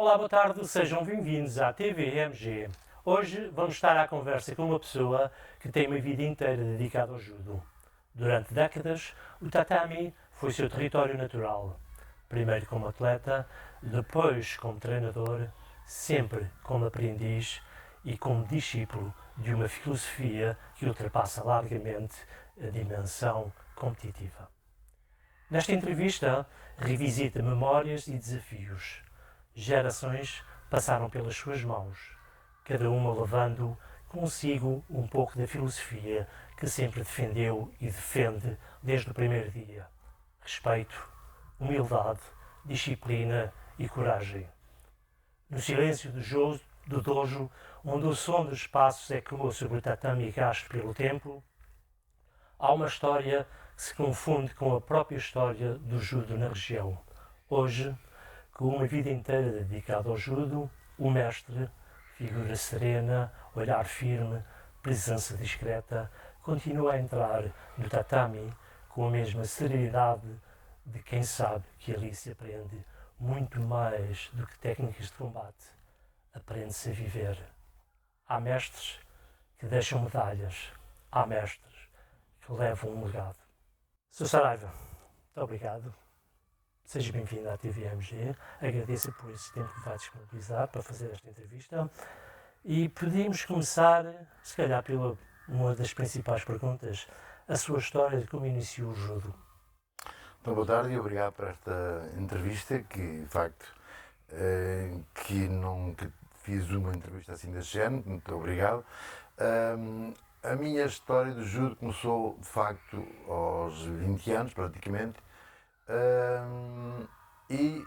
Olá, boa tarde, sejam bem-vindos à TVMG. Hoje vamos estar à conversa com uma pessoa que tem uma vida inteira dedicada ao judo. Durante décadas, o tatami foi seu território natural. Primeiro como atleta, depois como treinador, sempre como aprendiz e como discípulo de uma filosofia que ultrapassa largamente a dimensão competitiva. Nesta entrevista, revisita memórias e desafios. Gerações passaram pelas suas mãos, cada uma levando consigo um pouco da filosofia que sempre defendeu e defende desde o primeiro dia. Respeito, humildade, disciplina e coragem. No silêncio do dojo, onde o som dos passos ecoa sobre o tatame gasto pelo tempo, há uma história que se confunde com a própria história do judo na região. Hoje, com uma vida inteira dedicada ao judo, o mestre, figura serena, olhar firme, presença discreta, continua a entrar no tatami com a mesma serenidade de quem sabe que ali se aprende muito mais do que técnicas de combate. Aprende-se a viver. Há mestres que deixam medalhas. Há mestres que levam um legado. Sr. Saraiva, muito obrigado. Seja bem-vindo à TVMG. Agradeço por esse tempo que vai disponibilizar para fazer esta entrevista. E podíamos começar, se calhar, pela uma das principais perguntas, a sua história de como iniciou o judo. Então, boa tarde e obrigado por esta entrevista, que de facto que nunca fiz uma entrevista assim deste género, muito obrigado. A minha história do judo começou de facto aos 20 anos praticamente, e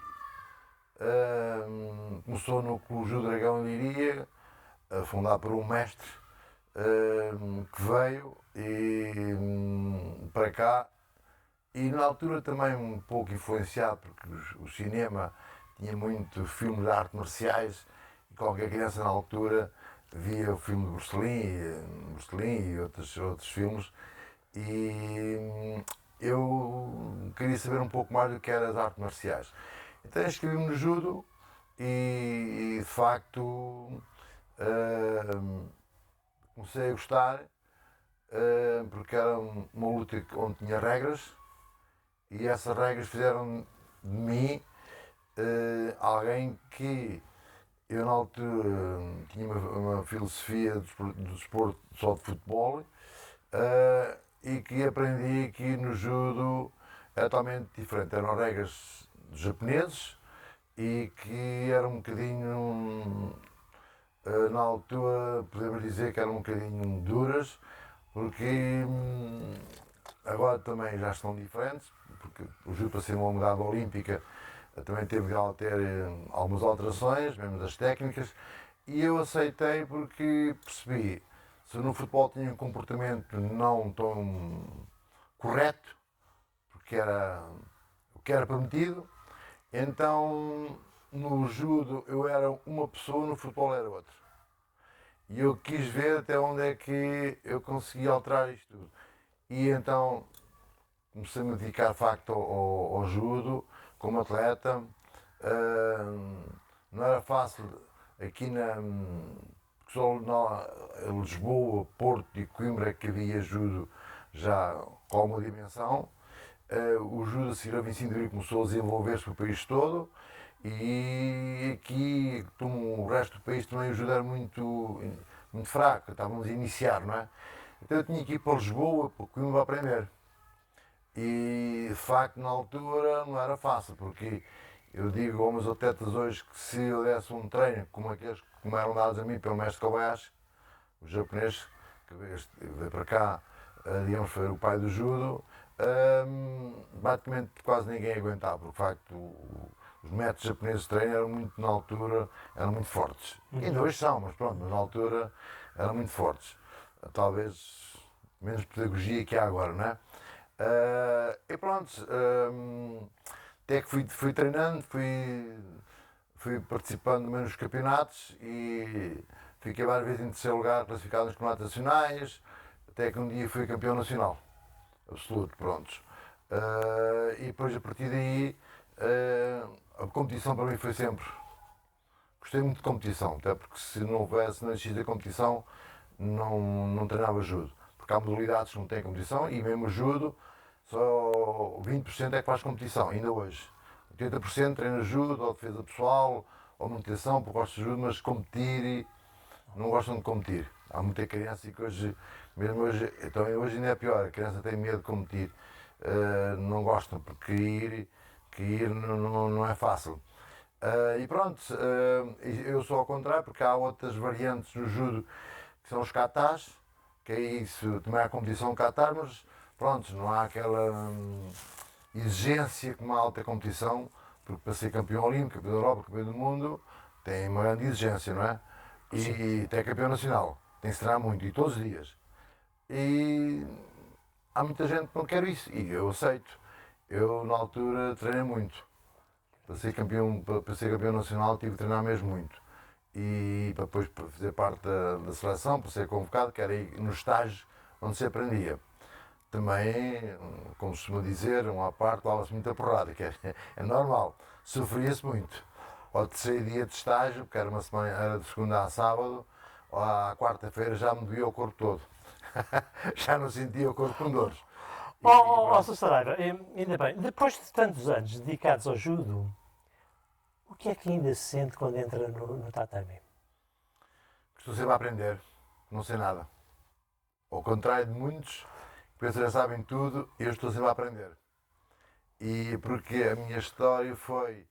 começou no Clube Judo Dragão em Leiria, fundado por um mestre que veio para cá. E na altura também um pouco influenciado, porque o cinema tinha muito filme de artes marciais e qualquer criança na altura via o filme de Bruce Lee e outros filmes, e eu queria saber um pouco mais do que eram as artes marciais. Então inscrevi-me no judo e de facto comecei a gostar, porque era uma luta onde tinha regras. E essas regras fizeram de mim alguém que eu na altura tinha uma filosofia do desporto só de futebol, e que aprendi aqui no judo é totalmente diferente. Eram regras dos japoneses e que eram um bocadinho, na altura podemos dizer que eram um bocadinho duras, porque agora também já estão diferentes, porque o judo, para ser uma modalidade olímpica, também teve de ter algumas alterações, mesmo das técnicas, e eu aceitei porque percebi, se no futebol tinha um comportamento não tão correto, porque era o que era permitido, então no judo eu era uma pessoa, no futebol era outra. E eu quis ver até onde é que eu conseguia alterar isto tudo. E então comecei-me a dedicar de facto ao judo como atleta. Não era fácil aqui porque só em Lisboa, Porto e Coimbra que havia judo já com alguma dimensão. O judo a seguir ao 25 de Abril começou a desenvolver-se para o país todo, e aqui, como o resto do país, também o judo era muito fraco, estávamos a iniciar, não é? Então eu tinha que ir para Lisboa, para Coimbra, a aprender. E de facto na altura não era fácil, porque eu digo aos meus atletas hoje que se eu desse um treino como aqueles que me eram dados a mim pelo mestre Kobayashi, o japonês, que veio para cá, digamos, foi o pai do judo, praticamente quase ninguém aguentava, porque de facto os métodos japoneses de treino eram muito, na altura, eram muito fortes. E ainda hoje são, mas pronto, mas na altura eram muito fortes. Talvez menos pedagogia que há agora, não é? E pronto, até que fui treinando, fui participando menos nos campeonatos e fiquei várias vezes em terceiro lugar classificado nos campeonatos nacionais, até que um dia fui campeão nacional, absoluto, pronto. E depois a partir daí a competição para mim foi sempre gostei muito de competição, até porque se não existisse a competição, não treinava judo. Porque há modalidades que não têm competição e mesmo o judo, só 20% é que faz competição, ainda hoje. 80% treina judo, ou defesa pessoal, ou manutenção, porque gosto de judo, mas competir, não gostam de competir. Há muita criança que hoje, mesmo hoje, então hoje ainda é pior, a criança tem medo de competir. Não gostam, porque ir não é fácil. E pronto, eu sou ao contrário, porque há outras variantes do judo que são os katas, que é isso, também há competição katar, mas pronto, não há aquela exigência como há alta competição, porque para ser campeão olímpico, campeão da Europa, campeão do mundo, tem uma grande exigência, não é? E até campeão nacional, tem que se treinar muito, e todos os dias. E há muita gente que não quer isso, e eu aceito. Eu, na altura, treinei muito. Para ser campeão nacional, tive que treinar mesmo muito. E para depois fazer parte da seleção, para ser convocado, que era aí nos estágios onde se aprendia. Também, como se costuma dizer, uma parte lava-se muita porrada, que é normal. Sofria-se muito. Ao terceiro dia de estágio, que era uma semana, era de segunda a sábado, à quarta-feira já me doía o corpo todo. Já não sentia o corpo com dores. Sr. Saraiva, ainda bem, depois de tantos anos dedicados ao judo, o que é que ainda se sente quando entra no tatame? Estou sempre a aprender, não sei nada. Ao contrário de muitos que pensam que já sabem tudo, eu estou sempre a aprender. E porque a minha história foi,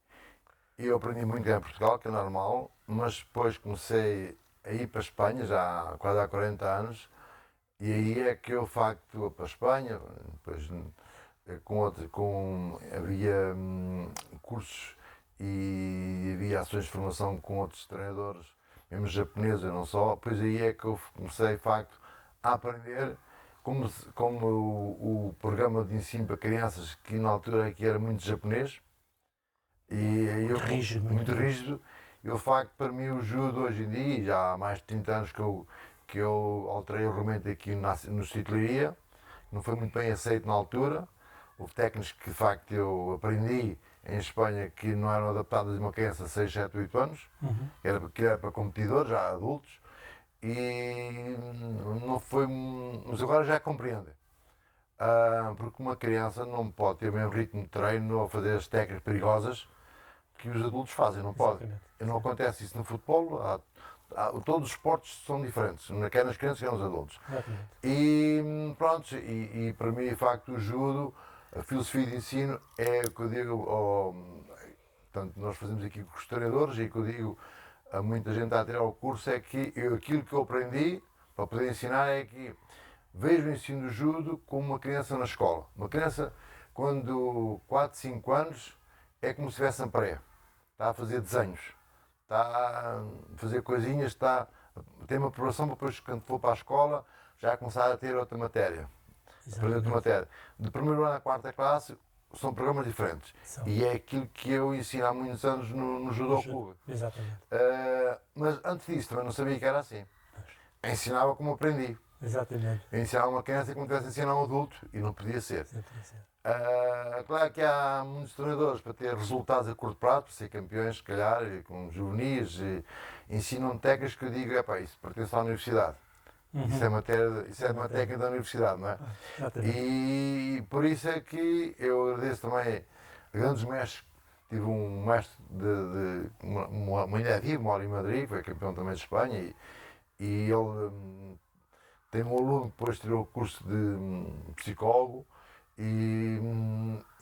eu aprendi muito em Portugal, que é normal, mas depois comecei a ir para a Espanha, já quase há 40 anos, e aí é que eu, de facto, vou para a Espanha, depois havia cursos e havia ações de formação com outros treinadores, mesmo japoneses, não só. Depois aí é que eu comecei, de facto, a aprender como o programa de ensino para crianças, que na altura aqui era muito japonês, e eu, muito rígido, e o facto, para mim, o judo hoje em dia, já há mais de 30 anos que eu alterei o regulamento aqui no Citlaria, não foi muito bem aceito na altura. Houve técnicos que, de facto, eu aprendi em Espanha que não eram adaptadas a uma criança de 6, 7, 8 anos, que era para competidores, já adultos, e não foi. Mas agora já compreendem. Porque uma criança não pode ter o mesmo ritmo de treino ou fazer as técnicas perigosas que os adultos fazem, não pode. Não acontece isso no futebol. Todos os esportes são diferentes, quer nas crianças, quer nos adultos. E pronto, e para mim, de facto, o judo, a filosofia de ensino é o que eu digo, portanto, nós fazemos aqui com os treinadores e o que eu digo a muita gente a tirar o curso é que aquilo que eu aprendi para poder ensinar é que vejo o ensino do judo como uma criança na escola. Uma criança, quando 4, 5 anos, é como se estivesse na pré. Está a fazer desenhos, está a fazer coisinhas, tem uma preparação para depois, quando for para a escola, já começar a ter outra matéria. Outra matéria. De primeiro ano à quarta classe, são programas diferentes. E é aquilo que eu ensino há muitos anos no Judo Clube. Exatamente. Mas antes disso, também não sabia que era assim. Ensinava como aprendi. Exatamente. Ensinava uma criança como tivesse a ensinar um adulto e não podia ser. Claro que há muitos treinadores para ter resultados a curto prazo, para ser campeões, se calhar, com juvenis, ensinam técnicas que eu digo, isso pertence à universidade. Isso é uma técnica da universidade, não é? E por isso é que eu agradeço também a grandes mestres. Tive um mestre de uma ilha viva, mora em Madrid, foi campeão também de Espanha, e ele tem um aluno que depois tirou o curso de psicólogo, e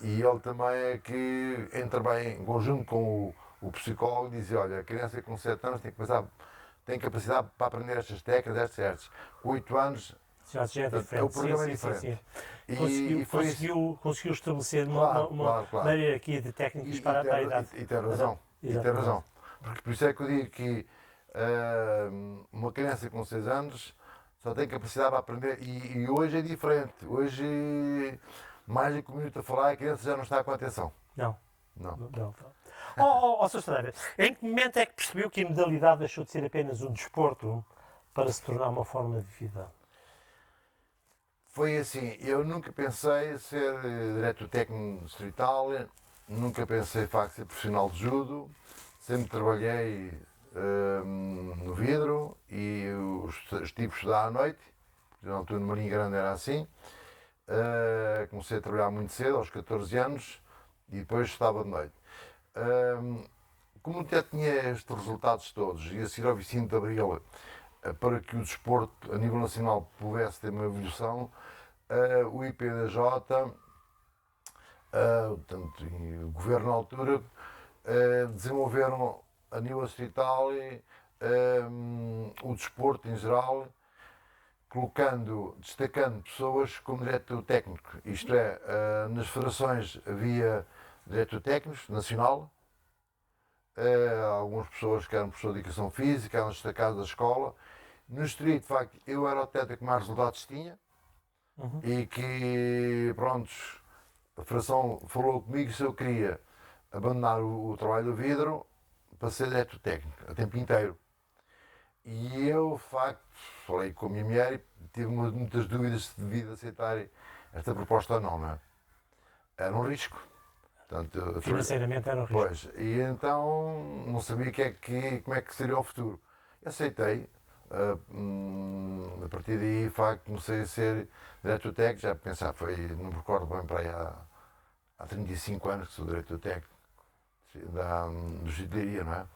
ele também é que entra bem em conjunto com o psicólogo e diz, olha, a criança com 7 anos tem capacidade para aprender estas técnicas, estas. Com 8 anos já é diferente. O programa é diferente. Conseguiu estabelecer uma maneira aqui de técnicas para a idade. E tem razão. E tem razão. Porque por isso é que eu digo que uma criança com 6 anos só tem capacidade para aprender. E hoje é diferente. Hoje, mais do que um minuto a falar, a criança já não está com atenção. Não. Sr. Saraiva, em que momento é que percebeu que a modalidade deixou de ser apenas um desporto para se tornar uma forma de vida? Foi assim, eu nunca pensei ser diretor técnico distrital, nunca pensei, de facto, ser profissional de judo, sempre trabalhei no vidro e os tipos estudar à noite, na altura no Marinho Grande era assim. Comecei a trabalhar muito cedo, aos 14 anos, e depois estava de noite. Como até tinha estes resultados todos, e a seguir ao Vicente de Abril, para que o desporto a nível nacional pudesse ter uma evolução, o IPDJ, portanto, e o governo na altura, desenvolveram a nível distrital o desporto em geral, destacando pessoas como diretor técnico. Isto é, nas federações havia diretor técnico nacional, algumas pessoas que eram professores de educação física, eram destacados da escola. No distrito, de facto, eu era o técnico que mais resultados tinha e que, prontos, a federação falou comigo se eu queria abandonar o trabalho do vidro para ser diretor técnico, a tempo inteiro. E eu, de facto, falei com a minha mulher e tive muitas dúvidas se devia aceitar esta proposta ou não, não é? Era um risco. Portanto, Financeiramente era um risco. Pois, e então não sabia como é que seria o futuro. Aceitei. A partir daí, de facto, comecei a ser diretor técnico, já pensar, não me recordo bem, para aí há 35 anos que sou diretor técnico do Gitaria, não é?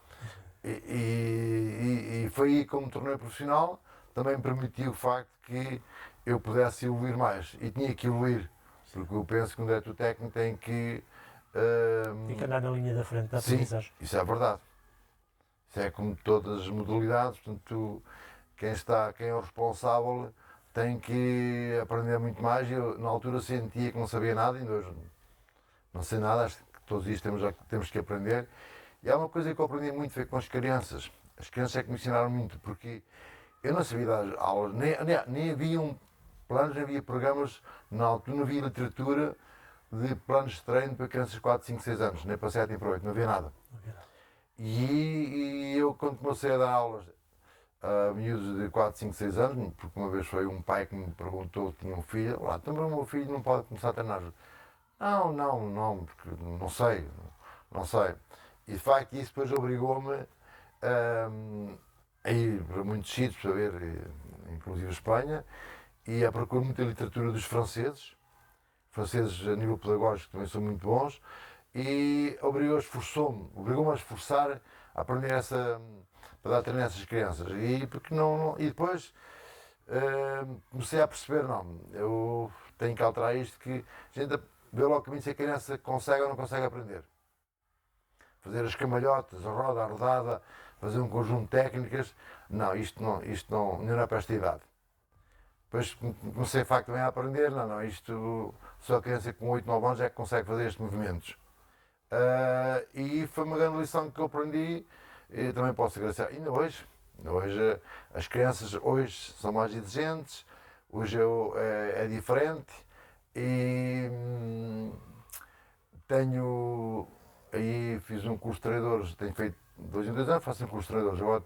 E foi aí que eu me tornei profissional, também me permitiu o facto que eu pudesse evoluir mais, e tinha que evoluir, porque eu penso que um diretor técnico tem que... Tem que andar na linha da frente da aprendizagem. Sim, isso é verdade. Isso é como todas as modalidades, portanto, quem é o responsável tem que aprender muito mais. Eu, na altura, sentia que não sabia nada, ainda hoje não sei nada, acho que todos os dias temos que aprender. E há uma coisa que eu aprendi muito, foi com as crianças. As crianças é que me ensinaram muito, porque eu não sabia dar aulas, nem havia planos, nem havia programas, na altura não havia literatura de planos de treino para crianças de 4, 5, 6 anos, nem para 7 e para 8, não havia nada. E eu, quando comecei a dar aulas a miúdos de 4, 5, 6 anos, porque uma vez foi um pai que me perguntou, tinha um filho, lá, então o meu filho não pode começar a treinar. Não, porque não sei. E de facto isso depois obrigou-me a ir para muitos sítios, para ver, inclusive a Espanha, e a procurar muita literatura dos franceses a nível pedagógico também são muito bons, e obrigou-me a esforçar a aprender para dar treino a essas crianças. E depois comecei a perceber, não, eu tenho que alterar isto, que a gente vê logo que se a criança consegue ou não consegue aprender. Fazer as camalhotas, a roda, a rodada, fazer um conjunto de técnicas, isto não é para esta idade. Depois comecei de facto também a aprender, isto só a criança com 8, 9 anos é que consegue fazer estes movimentos. E foi uma grande lição que eu aprendi e também posso agradecer. Ainda hoje as crianças hoje são mais exigentes, hoje é diferente e fiz um curso de treinadores, tenho feito 2 em 2 anos, faço um curso de treinadores. Agora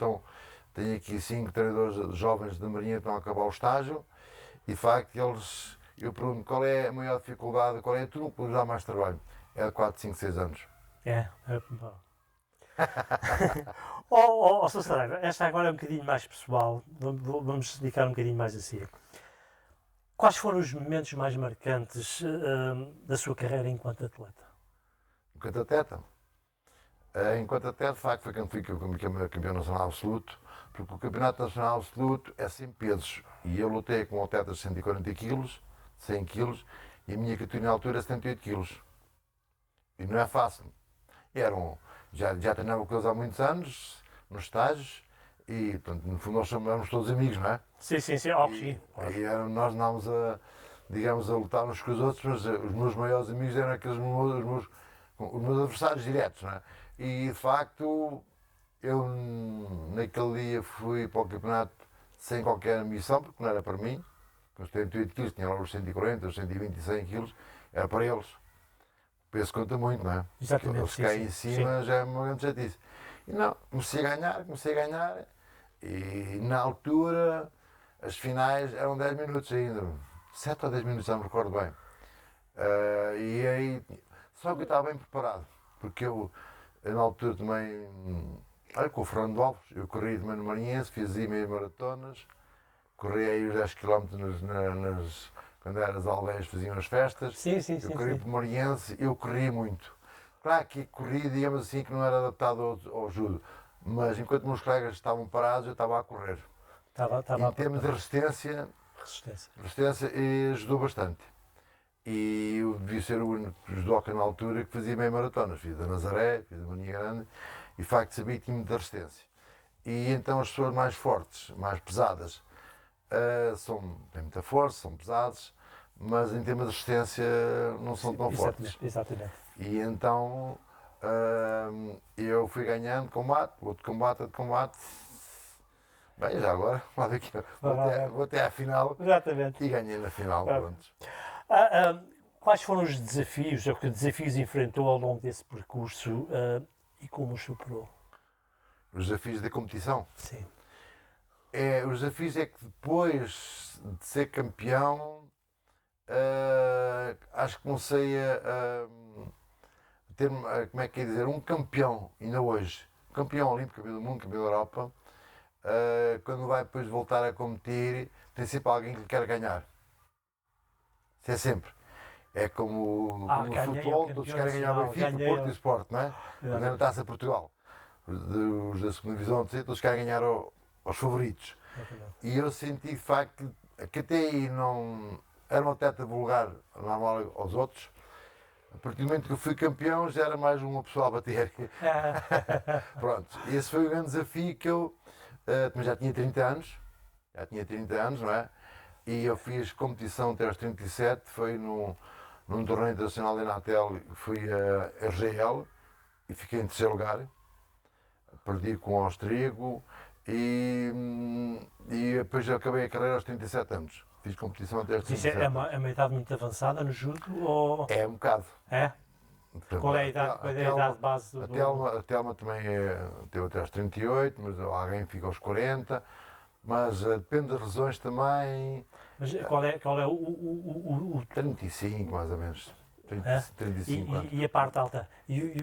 tenho aqui 5 treinadores jovens da Marinha que estão a acabar o estágio e de facto eu pergunto qual é a maior dificuldade, qual é a turma que pode dar mais trabalho. É de 4, 5, 6 anos. Bom. Sr. Saraiva, esta agora é um bocadinho mais pessoal, vamos dedicar um bocadinho mais a si. Quais foram os momentos mais marcantes da sua carreira enquanto atleta? Enquanto atleta? De facto, foi quando fui campeão nacional absoluto, porque o campeonato nacional absoluto é sem pesos. E eu lutei com atletas de 140 kg, 100 kg, e a minha categoria na altura é 78 kg. E não é fácil. Já treinava com eles há muitos anos, nos estágios, e portanto, no fundo nós éramos todos amigos, não é? Sim, sim. E nós andávamos a lutar uns com os outros, mas os meus maiores amigos eram os meus adversários diretos, não é? E de facto, eu naquele dia fui para o campeonato sem qualquer ambição, porque não era para mim, com os 78 kg, tinha lá os 140, os 120 e 100 kg, era para eles. O peso conta muito, não é? Exatamente. Eles caem em cima, já é uma grande chatice. E não, comecei a ganhar, e na altura as finais eram 10 minutos ainda, 7 ou 10 minutos, não me recordo bem. E aí, só que eu estava bem preparado, porque eu na altura também Olha, com o Fernando Alves, eu corri também no Maranhense, fiz meia maratonas, corri aí os 10 km quando era as aldeias faziam as festas. Sim, sim, Eu sim. corri Sim. para o Maranhense, eu corri muito. Claro que corri, digamos assim, que não era adaptado ao judo, mas enquanto meus colegas estavam parados, eu estava a correr. E Estava em a termos de preparar. Resistência. resistência ajudou bastante. E eu devia ser o único judoca na altura que fazia meia maratonas. Fiz a Nazaré, fiz a Mania Grande e de facto sabia que tinha muita resistência. E então as pessoas mais fortes, mais pesadas, têm muita força, são pesadas, mas em termos de resistência não são tão fortes. Exatamente. E então eu fui ganhando combate, outro combate, outro combate. Bem, já agora, lá daqui, vou até à final Exatamente. e ganhei na final. Pronto. Quais foram os desafios, ou que desafios enfrentou ao longo desse percurso e como os superou? Os desafios da competição. Sim. Os desafios é que depois de ser campeão, acho que comecei a ter, como é que é dizer, um campeão, ainda hoje, campeão olímpico, campeão do mundo, campeão da Europa, quando vai depois voltar a competir, tem sempre alguém que lhe quer ganhar. Isso é sempre. É como no futebol, todos querem ganhar o Benfica, o Porto e o Sport, não é? Quando é na Taça Portugal. Os da segunda divisão, todos querem ganhar aos favoritos. E eu senti de facto que até aí não era um atleta vulgar, normal aos outros. A partir do momento que eu fui campeão já era mais uma pessoa a bater. Pronto, esse foi o grande desafio que eu também já tinha 30 anos, não é? E eu fiz competição até aos 37, foi num torneio internacional da Inatel, fui a RGL e fiquei em terceiro lugar. Perdi com o austríaco e depois acabei a carreira aos 37 anos. Fiz competição até aos 37 Isso é uma idade muito avançada no judo? Ou... É um bocado. É? Qual é a idade base do... A Telma também teve até aos 38, mas alguém fica aos 40. Mas depende das lesões também. Mas qual é o 35, mais ou menos. 35 anos. E a parte alta? E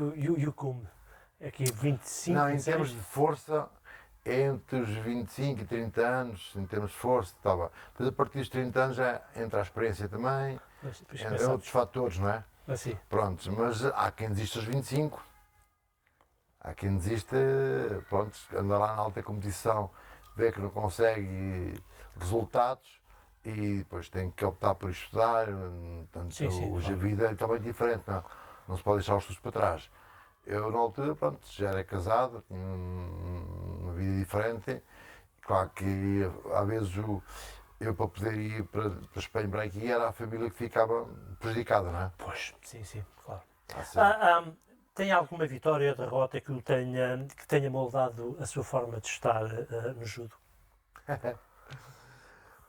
o cume? Aqui 25? Não, em termos de força, entre os 25 e 30 anos, em termos de força, estava. Depois a partir dos 30 anos já entra a experiência também, entre outros fatores, não é? Sim. Pronto, mas há quem desista aos 25. Há quem desista, pronto, anda lá na alta competição, vê que não consegue resultados e depois tem que optar por estudar. Portanto, hoje a vida é também diferente, não se pode deixar os estudos para trás. Eu, na altura, pronto, já era casado, tinha uma vida diferente. Claro que, às vezes, eu para poder ir para Espanha, para aqui, era a família que ficava prejudicada, não é? Pois, sim, claro. Tem alguma vitória ou derrota que tenha moldado a sua forma de estar no judo?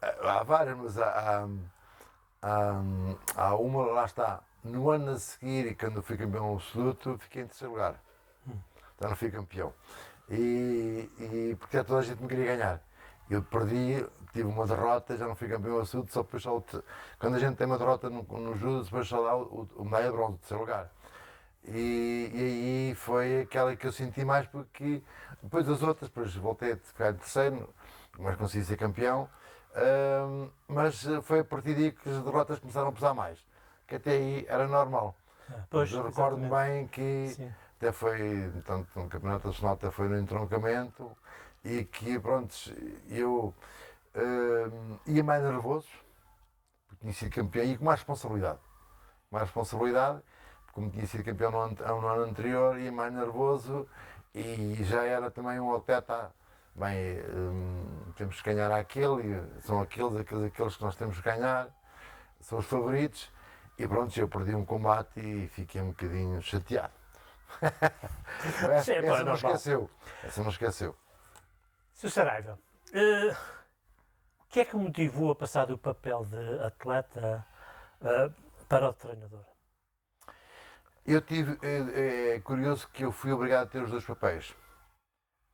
Há várias, mas há uma, lá está. No ano a seguir, e quando eu fui campeão absoluto, fiquei em terceiro lugar. Então não fui campeão. E porque toda a gente me queria ganhar. Eu perdi, tive uma derrota, já não fui campeão absoluto, só depois quando a gente tem uma derrota no judo, depois só dá o medalha de bronze, o terceiro lugar. E aí foi aquela que eu senti mais, porque depois das outras, depois voltei a ficar em terceiro, mas consegui ser campeão. Mas foi a partir daí que as derrotas começaram a pesar mais, que até aí era normal. Pois, eu recordo-me bem que sim. até foi, portanto, no Campeonato Nacional até foi no entroncamento e que, pronto, eu ia mais nervoso, porque tinha sido campeão e com mais responsabilidade. Como tinha sido campeão no ano anterior, ia mais nervoso e já era também um atleta. Bem, temos que ganhar aquele, são aqueles que nós temos que ganhar, são os favoritos. E pronto, eu perdi um combate e fiquei um bocadinho chateado. Essa não esqueceu. Sr. Saraiva, o que é que motivou a passar do papel de atleta para o treinador? É curioso que eu fui obrigado a ter os dois papéis.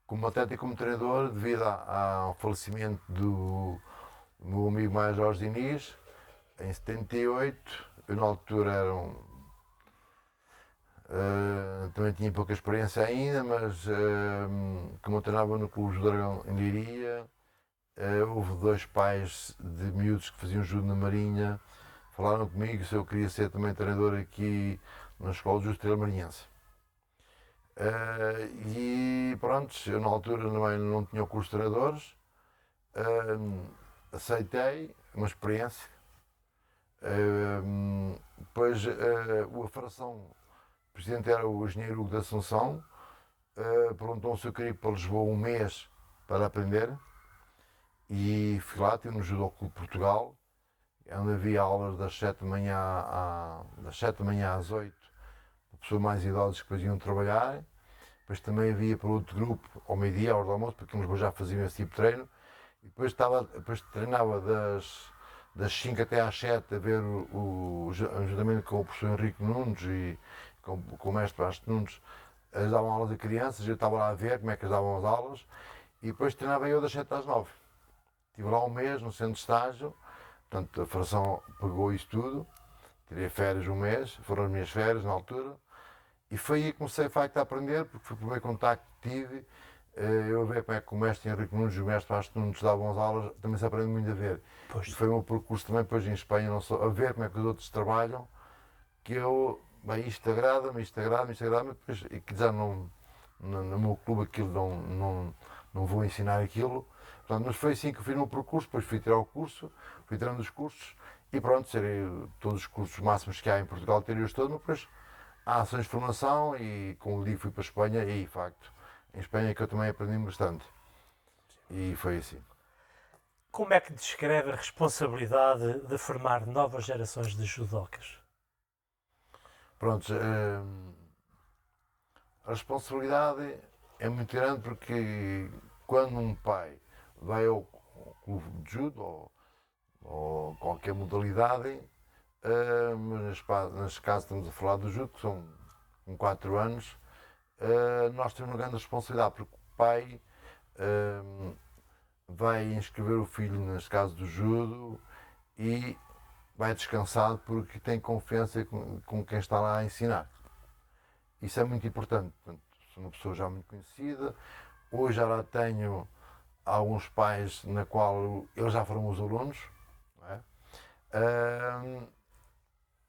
Como atleta e como treinador, devido ao falecimento do meu amigo mais Jorge Diniz, em 78, eu na altura também tinha pouca experiência ainda, mas como eu treinava no Clube do Dragão em Leiria, houve dois pais de miúdos que faziam judo na Marinha, falaram comigo se eu queria ser também treinador aqui na Escola de Judo Estrela Marinhense. E pronto, eu na altura não tinha o curso de treinadores, aceitei uma experiência. Depois o Afaração, o presidente era o engenheiro Hugo da Assunção, perguntou se eu queria ir para Lisboa um mês para aprender. E fui lá, tive no Judo Clube Portugal, onde havia aulas das 7 da manhã, às 8, para pessoas mais idosas que faziam trabalhar. Depois também havia para outro grupo, ao meio-dia, à hora do almoço, porque eles já faziam esse tipo de treino. E depois treinava das 5 até às 7 a ver juntamente com o professor Henrique Nunes e com o mestre Basto Nunes. Eles davam aulas a crianças, eu estava lá a ver como é que eles davam as aulas. E depois treinava eu das 7 às 9. Estive lá um mês no centro de estágio, portanto a Federação pagou isso tudo, tirei férias um mês, foram as minhas férias na altura, e foi aí que comecei de facto a aprender, porque foi o primeiro contacto que tive, eu a ver como é que o mestre Henrique Nunes e o mestre Basto Nunes davam as aulas, também se aprende muito a ver. Pois. E foi o meu percurso também depois em Espanha, não só, a ver como é que os outros trabalham, que eu, bem, isto agrada-me, depois, e que já no meu clube aquilo não vou ensinar aquilo. Portanto, mas foi assim que eu fiz no percurso, depois fui tirar o curso, fui tirando os cursos e pronto, serei todos os cursos máximos que há em Portugal, terei-os todos, mas depois há ações de formação e como lhe digo fui para a Espanha e de facto, em Espanha é que eu também aprendi bastante. E foi assim. Como é que descreve a responsabilidade de formar novas gerações de judocas? Pronto, a responsabilidade é muito grande porque quando um pai vai ao clube de judo ou qualquer modalidade, mas neste caso estamos a falar do judo, que são com 4 anos, nós temos uma grande responsabilidade, porque o pai vai inscrever o filho, neste caso do judo, e vai descansado porque tem confiança com quem está lá a ensinar. Isso é muito importante. Portanto, sou uma pessoa já muito conhecida, hoje já lá tenho alguns pais na qual eles já foram os alunos, não é?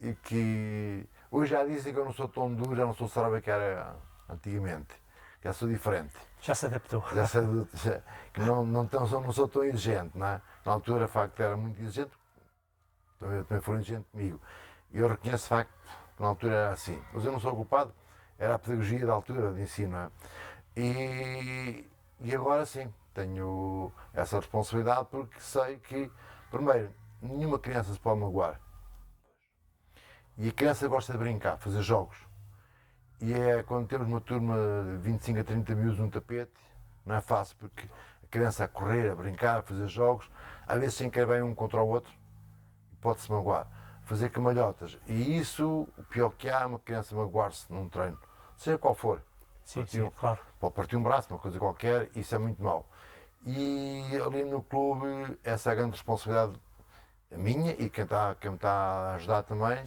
E que hoje já dizem que eu não sou tão duro, já não sou sarava que era antigamente, já sou diferente. Já se adaptou. Que não sou tão exigente, não é? Na altura, de facto, era muito exigente, também foram exigentes comigo. E eu reconheço, de facto, que na altura era assim, mas eu não sou culpado, era a pedagogia da altura de ensino, não é? E agora sim, tenho essa responsabilidade porque sei que, primeiro, nenhuma criança se pode magoar. E a criança gosta de brincar, fazer jogos. E é quando temos uma turma de 25 a 30 miúdos num tapete, não é fácil porque a criança a correr, a brincar, a fazer jogos, às vezes sem querer bem um contra o outro, pode-se magoar. Fazer camalhotas. E isso, o pior que há é uma criança magoar-se num treino, seja qual for. Sim, claro. Pode partir um braço, uma coisa qualquer, isso é muito mau. E ali no clube, essa é a grande responsabilidade minha e quem me está a ajudar também,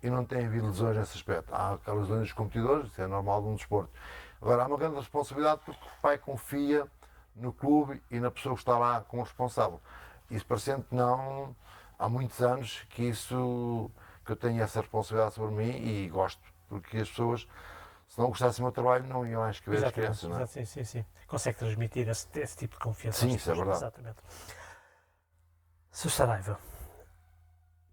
e não tem havido lesões nesse aspecto. Há aquelas lesões dos competidores, isso é normal de um desporto. Agora, há uma grande responsabilidade porque o pai confia no clube e na pessoa que está lá como responsável. Isso parecendo que não, há muitos anos que eu tenho essa responsabilidade sobre mim e gosto, porque as pessoas, se não gostassem do meu trabalho, não iam lá escrever as crianças, não é? Sim. Consegue transmitir esse tipo de confiança. Sim, isso é verdade. Exatamente. Sr. Saraiva,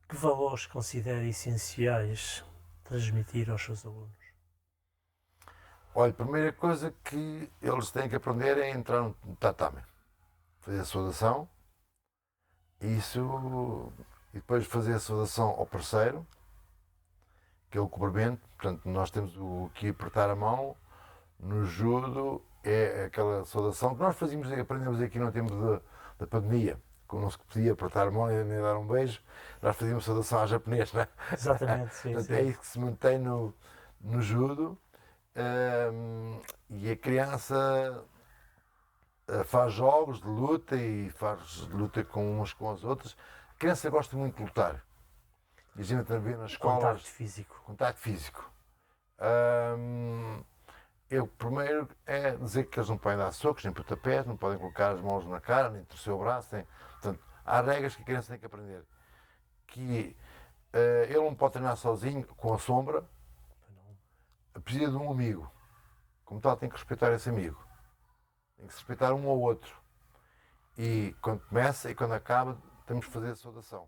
que valores considera essenciais transmitir aos seus alunos? Olha, a primeira coisa que eles têm que aprender é entrar no tatame, fazer a saudação, isso, e depois fazer a saudação ao parceiro, que é o cumprimento. Portanto, nós temos que apertar a mão. No judo é aquela saudação que nós aprendemos aqui no tempo da pandemia, quando não se podia apertar a mão e nem dar um beijo, nós fazíamos saudação à japonês, não é? Exatamente, sim. Portanto, é isso que se mantém no judo. E a criança faz jogos de luta e faz luta com umas com as outras. A criança gosta muito de lutar. E a gente também vê nas escolas. Contacto físico. Contacto físico. Eu primeiro é dizer que eles não podem dar socos, nem pontapés, não podem colocar as mãos na cara, nem torcer o braço. Portanto, há regras que a criança tem que aprender. Que ele não pode treinar sozinho, com a sombra, precisa de um amigo. Como tal, tem que respeitar esse amigo. Tem que se respeitar um ao outro. E quando começa e quando acaba, temos que fazer a saudação.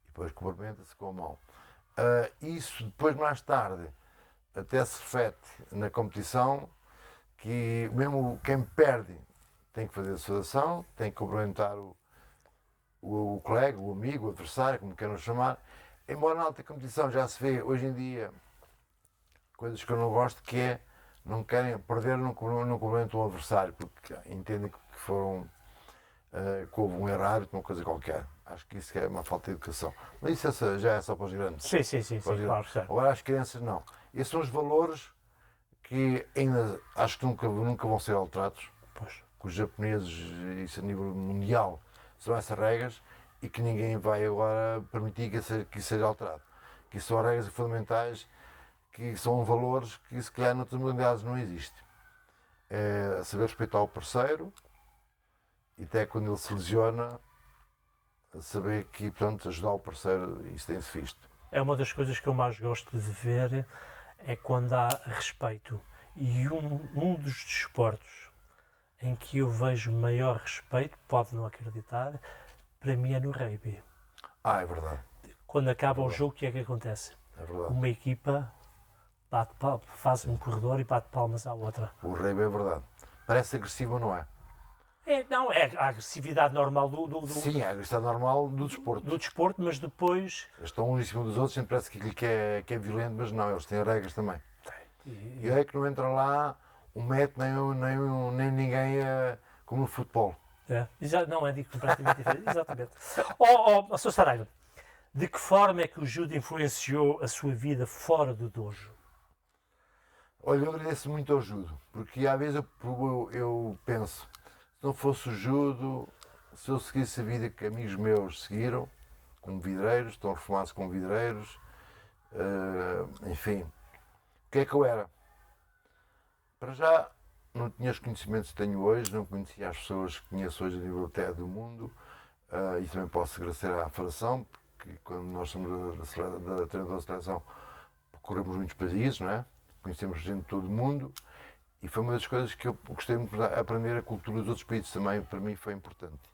E depois cumprimenta-se com a mão. Isso depois, mais tarde, até se reflete na competição, que mesmo quem perde tem que fazer a saudação, tem que cumprimentar o colega, o amigo, o adversário, como queiram chamar. Embora na alta competição já se vê hoje em dia coisas que eu não gosto, que é não querem perder, não cumprimentam o adversário, porque entendem que foram que houve um erro, uma coisa qualquer. Acho que isso é uma falta de educação. Mas isso já é só para os grandes. Sim, claro, certo. Agora as crianças não. Esses são os valores que ainda acho que nunca vão ser alterados. Pois. Que os japoneses, isso a nível mundial, são essas regras e que ninguém vai agora permitir que isso seja alterado. Que são regras fundamentais, que são valores que se calhar noutras modalidades não existem. É saber respeitar o parceiro e até quando ele se lesiona, saber que, portanto, ajudar o parceiro, isso tem-se visto. É uma das coisas que eu mais gosto de ver, é quando há respeito. E um dos desportos em que eu vejo maior respeito, pode não acreditar, para mim é no rugby. É verdade. Quando acaba o jogo, o que é que acontece? É verdade. Uma equipa faz um corredor e bate palmas à outra. O rugby é verdade. Parece agressivo, não é? Não, é a agressividade normal Sim, é a agressividade normal do desporto. Do desporto, mas depois... Eles estão uns em cima dos outros, sempre parece que é violento, mas não, eles têm regras também. E é que não entra lá um metro nem ninguém como no futebol. Não, é completamente diferente. Exatamente. Sr. Saraiva, de que forma é que o judo influenciou a sua vida fora do dojo? Olha, eu agradeço muito ao judo, porque às vezes eu penso, se não fosse o judo, se eu seguisse a vida que amigos meus seguiram, como vidreiros, estão reformados como vidreiros, enfim, o que é que eu era? Para já, não tinha os conhecimentos que tenho hoje, não conhecia as pessoas que conheço hoje a nível até do mundo, e também posso agradecer à Federação, porque quando nós somos da treinadora da seleção, percorremos muitos países, não é? Conhecemos gente de todo o mundo, e foi uma das coisas que eu gostei muito de aprender, a cultura dos outros países também, para mim foi importante.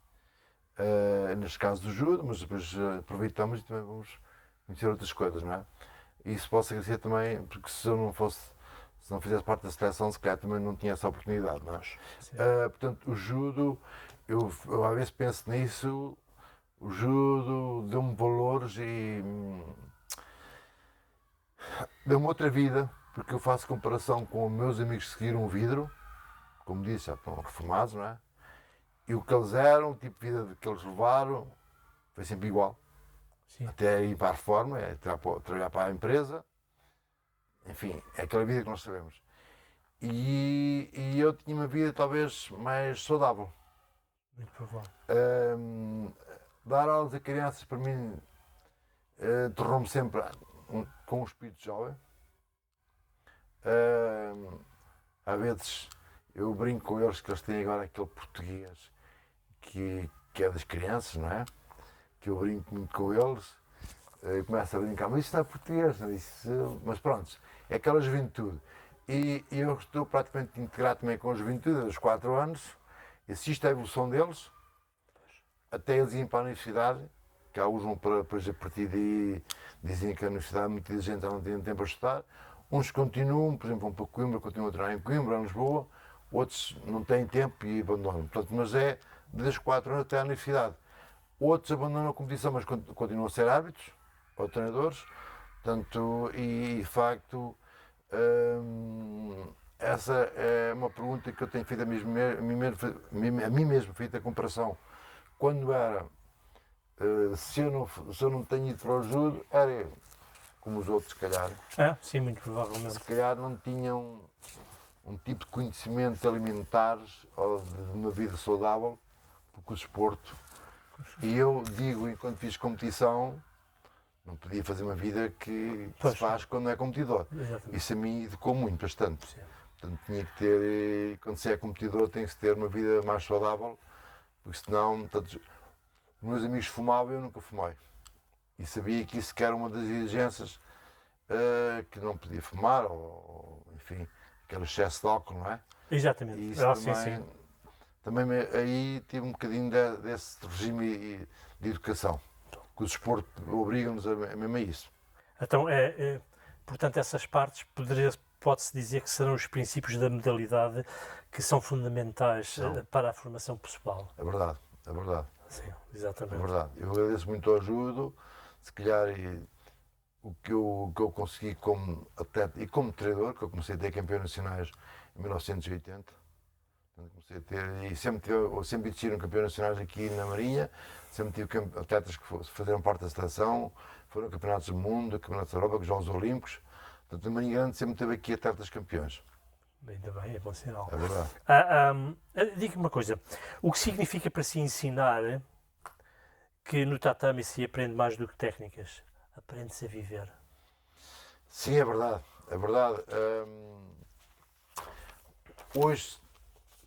Neste caso do judo, mas depois aproveitamos e também vamos conhecer outras coisas, não é? E isso posso agradecer também, porque se não fizesse parte da seleção, se calhar também não tinha essa oportunidade, não é? Portanto, o judo, eu às vezes penso nisso, o judo deu-me valores e deu-me outra vida, porque eu faço comparação com os meus amigos que seguiram o vidro, como disse, já estão reformados, não é? E o que eles eram, o tipo de vida que eles levaram, foi sempre igual. Sim. Até ir para a reforma, trabalhar para a empresa, enfim, é aquela vida que nós sabemos. E eu tinha uma vida talvez mais saudável. Muito provável. Dar aulas a crianças, para mim, tornou-me sempre com um espírito jovem. Às vezes eu brinco com eles que eles têm agora aquele português que é das crianças, não é? Que eu brinco muito com eles, começo a brincar, mas isto não é português, não é? Mas pronto, é aquela juventude. E eu estou praticamente integrado também com a juventude, aos 4 anos, assisto à evolução deles, até eles irem para a universidade, que alguns vão para, depois a partir daí dizem que a universidade muita gente já não tem tempo para estudar. Uns continuam, por exemplo, vão para Coimbra, continuam a treinar em Coimbra, em Lisboa, outros não têm tempo e abandonam. Portanto, mas é desde os 4 anos até à universidade. Outros abandonam a competição, mas continuam a ser árbitros ou treinadores. Portanto, e de facto, essa é uma pergunta que eu tenho feito a mim mesmo, feito a comparação. Quando era, se eu não tenho ido para o judo, era eu, como os outros, se calhar. Sim, muito provavelmente. Se calhar não tinham um tipo de conhecimentos alimentares ou de uma vida saudável, porque o desporto. E eu digo, enquanto fiz competição, Não podia fazer uma vida que Pois. se faz quando não é competidor. Exatamente. Isso a mim educou muito, bastante. Sim. Portanto, tinha que ter, quando se é competidor, tem que ter uma vida mais saudável, porque senão, os meus amigos fumavam e eu nunca fumei. E sabia que isso que era uma das exigências, que não podia fumar, ou enfim, aquele excesso de álcool, não é? Exatamente. E isso Sim, sim. também aí tive um bocadinho desse regime de educação, que o desporto obriga-nos mesmo a isso. Então, portanto, essas partes pode-se dizer que serão os princípios da modalidade que são fundamentais para a formação pessoal. É verdade, é verdade. Sim, É exatamente. verdade. Eu agradeço muito ao judo, se calhar o que eu consegui como atleta e como treinador, que eu comecei a ter campeões nacionais em 1980. Comecei a ter, e sempre existiram campeões nacionais aqui na Marinha, sempre tive atletas que faziam parte da seleção, foram campeonatos do mundo, campeonatos da Europa, Jogos Olímpicos. Portanto, a Marinha Grande sempre teve aqui atletas campeões. Ainda bem, é bom sinal. É verdade. Diga-me uma coisa, o que significa para si ensinar que no tatame se aprende mais do que técnicas? Aprende-se a viver. Sim, é verdade. É verdade. Hoje,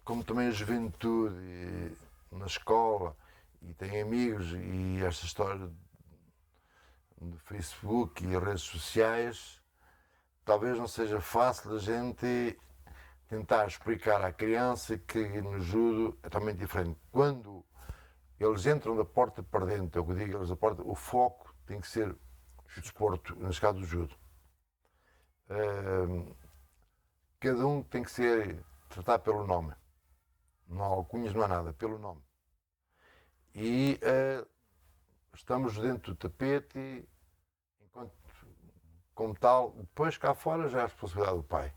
como também a juventude na escola e tem amigos e esta história do Facebook e redes sociais, talvez não seja fácil a gente tentar explicar à criança que no judo é totalmente diferente. Quando eles entram da porta para dentro, é o que eu digo, eles da porta, o foco tem que ser o desporto, neste caso do judo. Cada um tem que ser tratado pelo nome. Não há alcunhas, não há nada, pelo nome. E estamos dentro do tapete, enquanto, como tal, depois cá fora já é a responsabilidade do pai,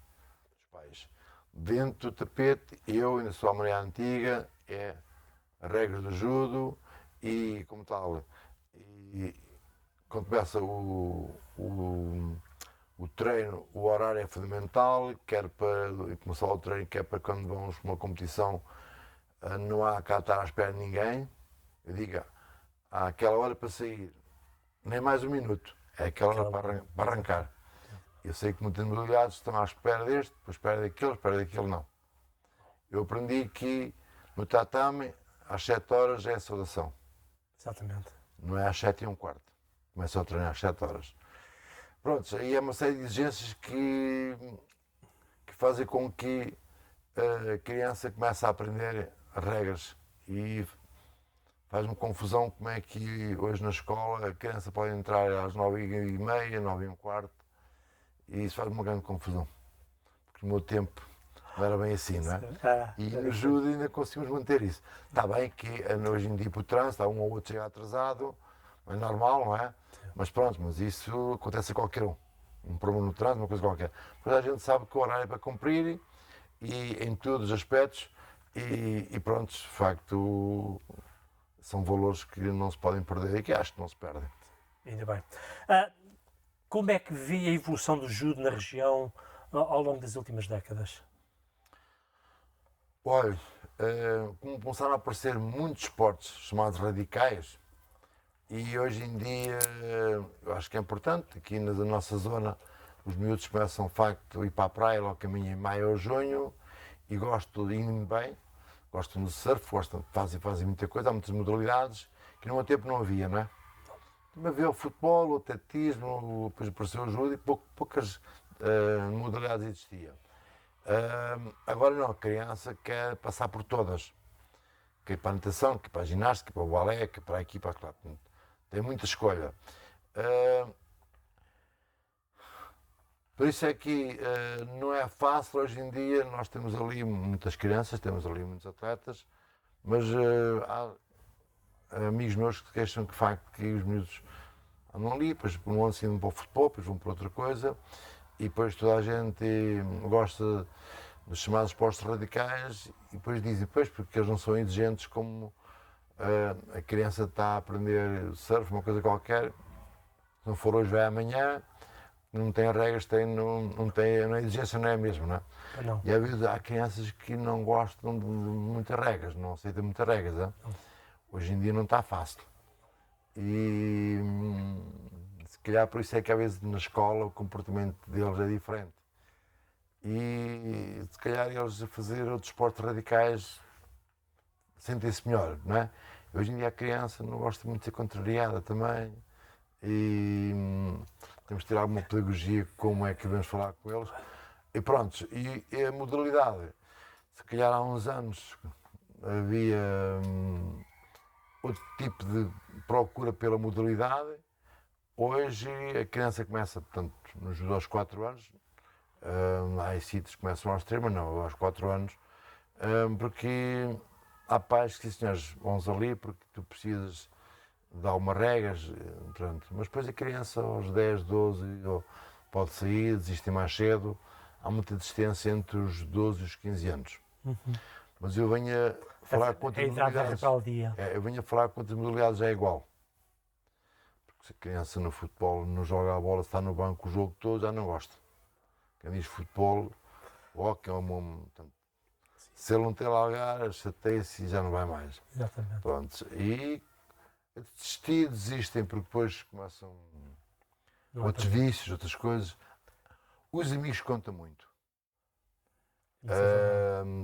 dos pais. Dentro do tapete, eu, ainda sou a Maria Antiga, é a regra do judo e, como tal, e quando começa o treino, o horário é fundamental, quer para começar o treino, quer para quando vamos para uma competição, não há cá estar à espera de ninguém. Eu digo, há aquela hora para sair, nem mais um minuto, é aquela hora para arrancar. Eu sei que muitos modalidades estão à espera deste, depois espera daquele não. Eu aprendi que no tatame, às 7 horas é a saudação. Exatamente. Não é às 7h15. Começa a treinar às 7 horas. Pronto, aí é uma série de exigências que fazem com que a criança comece a aprender regras e faz-me confusão como é que hoje na escola a criança pode entrar às 9h30, 9h15 e isso faz-me uma grande confusão. Porque no meu tempo não era bem assim, não é? E no judo ainda conseguimos manter isso. Está bem que hoje em dia por trânsito há um ou outro chega atrasado, é normal, não é? Mas pronto, mas isso acontece a qualquer um. Um problema no trânsito, uma coisa qualquer. Mas a gente sabe que o horário é para cumprir e em todos os aspectos e pronto, de facto são valores que não se podem perder e que acho que não se perdem. Ainda bem. Como é que vê a evolução do judo na região ao longo das últimas décadas? Olha, como começaram a aparecer muitos esportes chamados radicais e hoje em dia eu acho que é importante, aqui na nossa zona os miúdos começam de facto a ir para a praia logo caminho em maio ou junho e gosto de ir bem, gostam de surf, fazem muita coisa, há muitas modalidades que no meu tempo não havia, não é? Também havia o futebol, o atletismo, depois apareceu o judo e poucas modalidades existiam. Agora não, a criança quer passar por todas. Quer ir para a natação, quer ir para a ginástica, para o balé, quer para aqui, para lá. Tem muita escolha. Por isso é que não é fácil hoje em dia, nós temos ali muitas crianças, temos ali muitos atletas, mas há amigos meus que queixam que, de facto, que os miúdos andam ali, depois vão assim para o futebol, depois vão para outra coisa, e depois toda a gente gosta dos chamados esportes radicais, e depois dizem, pois, porque eles não são exigentes como a criança está a aprender surf, uma coisa qualquer, se não for hoje, vai amanhã, não tem regras, a exigência não é a mesma, não é? Não. E às vezes há crianças que não gostam de muitas regras, não aceitam muitas regras. Hoje em dia não está fácil. E calhar por isso é que às vezes na escola o comportamento deles é diferente. E se calhar eles a fazer outros esportes radicais sentem-se melhor, não é? Hoje em dia a criança não gosta muito de ser contrariada também e temos de ter alguma pedagogia como é que devemos falar com eles. E pronto, e a modalidade, se calhar há uns anos havia outro tipo de procura pela modalidade, hoje a criança começa, portanto, no judo aos 4 anos, há sítios que começam aos 3, mas não, aos 4 anos, porque há pais que, sim senhores, vamos ali porque tu precisas de algumas regras, pronto. Mas depois a criança aos 10, 12 pode sair, desistir mais cedo, há muita distância entre os 12 e os 15 anos. Mas eu venho a falar com outras modalidades. Eu venho a falar com outras modalidades, é igual. Porque se a criança no futebol não joga a bola, está no banco o jogo todo, já não gosta. Quem diz futebol, o hóquei é portanto, se ele não tem lá lugar, chateia-se e já não vai mais. Exatamente. Pronto. E desistir, desistem, porque depois começam outros vícios, outras coisas. Os amigos contam muito.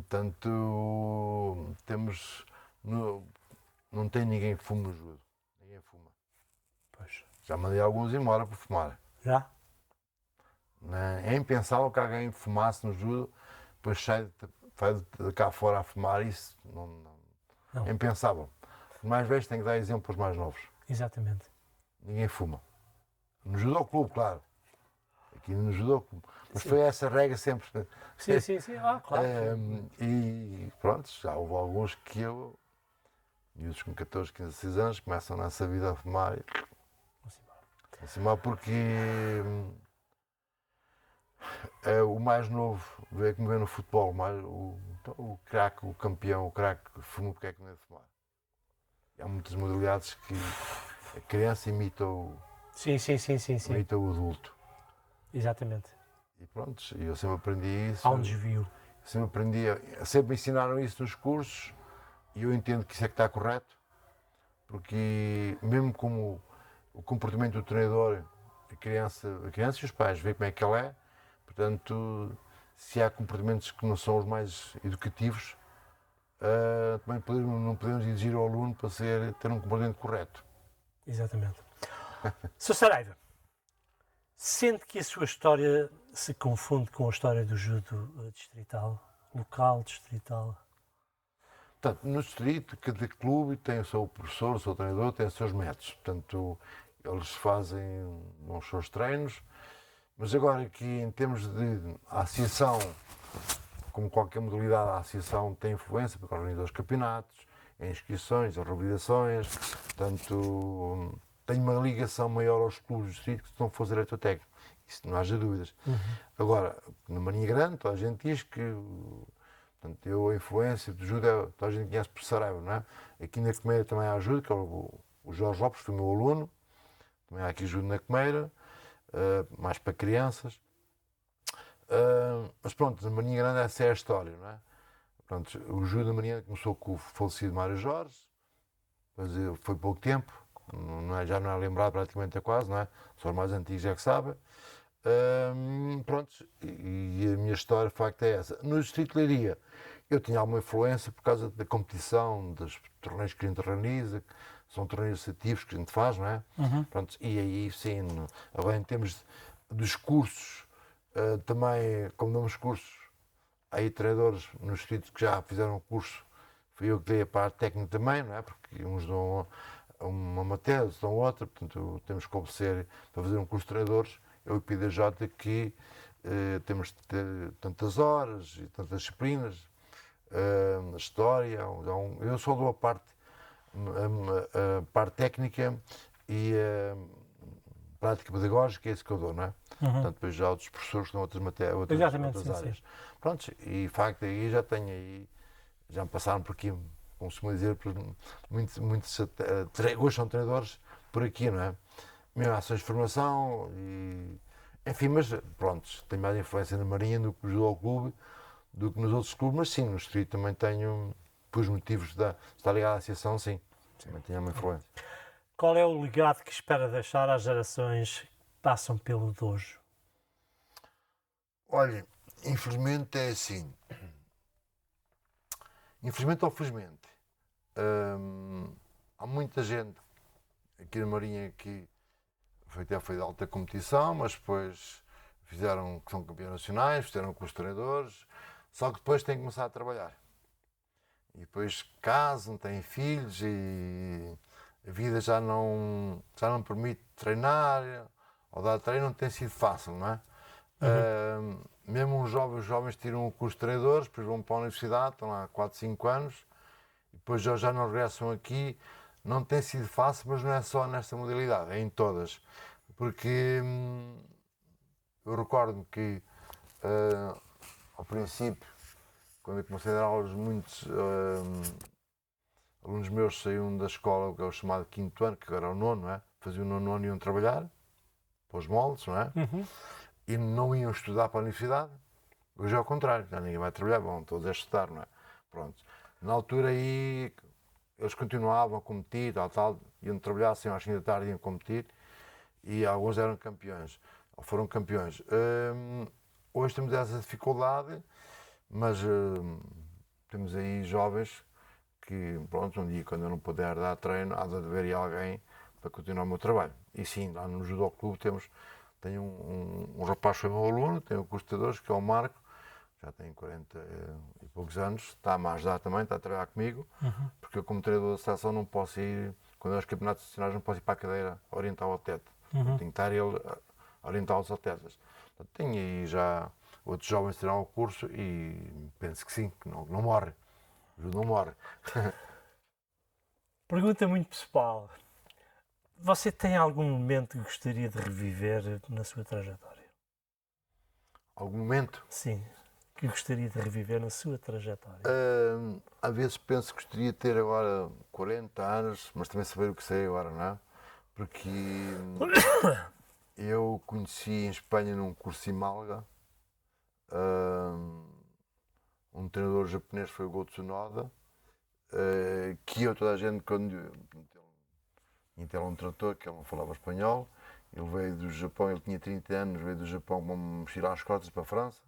Portanto, temos. Não tem ninguém que fume no judo. Ninguém fuma. Pois. Já mandei alguns embora por fumar. Já? É impensável que alguém fumasse no judo, depois sai de cá fora a fumar. Isso não. É impensável. Os mais velhos têm que dar exemplo para os mais novos. Exatamente. Ninguém fuma. No judô clube, claro. Aqui no judô clube. Mas foi essa regra sempre. Sim. Claro. E pronto, já houve alguns que eu, miúdos com 14, 15, 16 anos, começam nessa vida a fumar. Vão-se embora porque o mais novo, vê como vê no futebol, o craque, o campeão, o craque fuma porque é que não é de fumar. Há muitas modalidades que a criança imita o adulto. Exatamente. E pronto, eu sempre aprendi isso. Há um desvio. Sempre me ensinaram isso nos cursos e eu entendo que isso é que está correto, porque mesmo como o comportamento do treinador, a criança e os pais veem como é que ele é, portanto, se há comportamentos que não são os mais educativos, também não podemos exigir ao aluno para ter um comportamento correto. Exatamente. Sr. Saraiva, sente que a sua história se confunde com a história do judo distrital, local, distrital? Portanto, no distrito, cada clube tem o seu professor, o seu treinador, tem os seus métodos. Portanto, eles fazem os seus treinos, mas agora aqui em termos de associação, como qualquer modalidade, a associação tem influência porque organiza os campeonatos, inscrições, as reabilitações, portanto, tem uma ligação maior aos clubes do distrito que se não for diretor técnico. Isso não haja dúvidas. Agora, na Marinha Grande, toda a gente diz que, portanto, a influência do judo, toda a gente conhece por Saraiva, não é? Aqui na Comeira também há judo, que é o Jorge Lopes, foi meu aluno, também há aqui judo na Comeira, mais para crianças. Mas pronto, na Marinha Grande essa é a história, não é? Pronto, o judo na Marinha começou com o falecido Mário Jorge, depois foi pouco tempo, já não é lembrado praticamente quase, não é? Só os mais antigos é que sabem. Pronto, e a minha história, de facto, é essa. No Distrito de Leiria, eu tinha alguma influência por causa da competição, dos torneios que a gente organiza, são torneios ativos que a gente faz, não é? Pronto, e aí, sim, agora em termos dos cursos, também, como damos cursos, há aí treinadores no Distrito que já fizeram o curso, fui eu que dei a parte técnica também, não é? Porque uns dão uma matéria, outros dão outra, portanto, temos que obedecer para fazer um curso de treinadores. Eu e o PDJ que temos de ter tantas horas e tantas disciplinas, história, eu só dou a parte técnica e a prática pedagógica, é isso que eu dou, não é? Portanto, depois já há outros professores que dão outras matérias, outras áreas. Sim. Pronto, e de facto aí já me passaram por aqui, como se costuma dizer, muitos hoje são treinadores por aqui, não é? Mesmo ações de formação, enfim, mas pronto, tenho mais influência na Marinha do que no clube, do que nos outros clubes, mas sim, no distrito também tenho, por motivos de estar ligado à associação, sim, também tenho uma influência. Qual é o legado que espera deixar às gerações passam pelo dojo? Olha, infelizmente é assim. Infelizmente ou felizmente. Há muita gente aqui na Marinha que até foi de alta competição, mas depois fizeram que são campeões nacionais, fizeram com os treinadores, só que depois têm que começar a trabalhar. E depois casam, têm filhos e a vida já não permite treinar, ou dar treino não tem sido fácil, não é? Mesmo os jovens tiram o curso de treinadores, depois vão para a universidade, estão lá há 4, 5 anos, e depois já não regressam aqui. Não tem sido fácil, mas não é só nesta modalidade, é em todas. Porque eu recordo-me que ao princípio, quando eu comecei a dar aulas, muitos alunos meus saíam da escola, que é o chamado quinto ano, que agora é o nono, não é? Faziam o nono ano e iam trabalhar, para os moldes, não é? E não iam estudar para a universidade. Hoje é ao contrário, já ninguém vai trabalhar, vão todos a estudar, não é? Pronto. Na altura aí, eles continuavam a competir, tal, iam trabalhar, assim, às 5 da tarde iam competir, e alguns eram campeões, ou foram campeões. Hoje temos essa dificuldade, mas temos aí jovens que, pronto, um dia quando eu não puder dar treino, há de haver alguém para continuar o meu trabalho. E sim, lá no Judo Clube tenho um rapaz que foi meu aluno, tem o curso de treinadores, que é o Marco, já tem 40 e poucos anos, está-me a ajudar também, está a trabalhar comigo, porque eu como treinador da seleção não posso ir, quando é os campeonatos nacionais não posso ir para a cadeira orientar o atleta, tenho que estar ele a orientar os atletas. Portanto, tenho aí já outros jovens que terão o curso e penso que sim, que não morre, o judo não morre. Pergunta muito pessoal. Você tem algum momento que gostaria de reviver na sua trajetória? Algum momento? Sim, que gostaria de reviver na sua trajetória. Às vezes penso que gostaria de ter agora 40 anos, mas também saber o que sei agora, não é? Porque eu conheci em Espanha num curso em Málaga um treinador japonês, foi o Go Tsunoda, que toda a gente, quando ele um trator, que ele não falava espanhol, ele veio do Japão, ele tinha 30 anos, veio do Japão para mexer às costas para a França,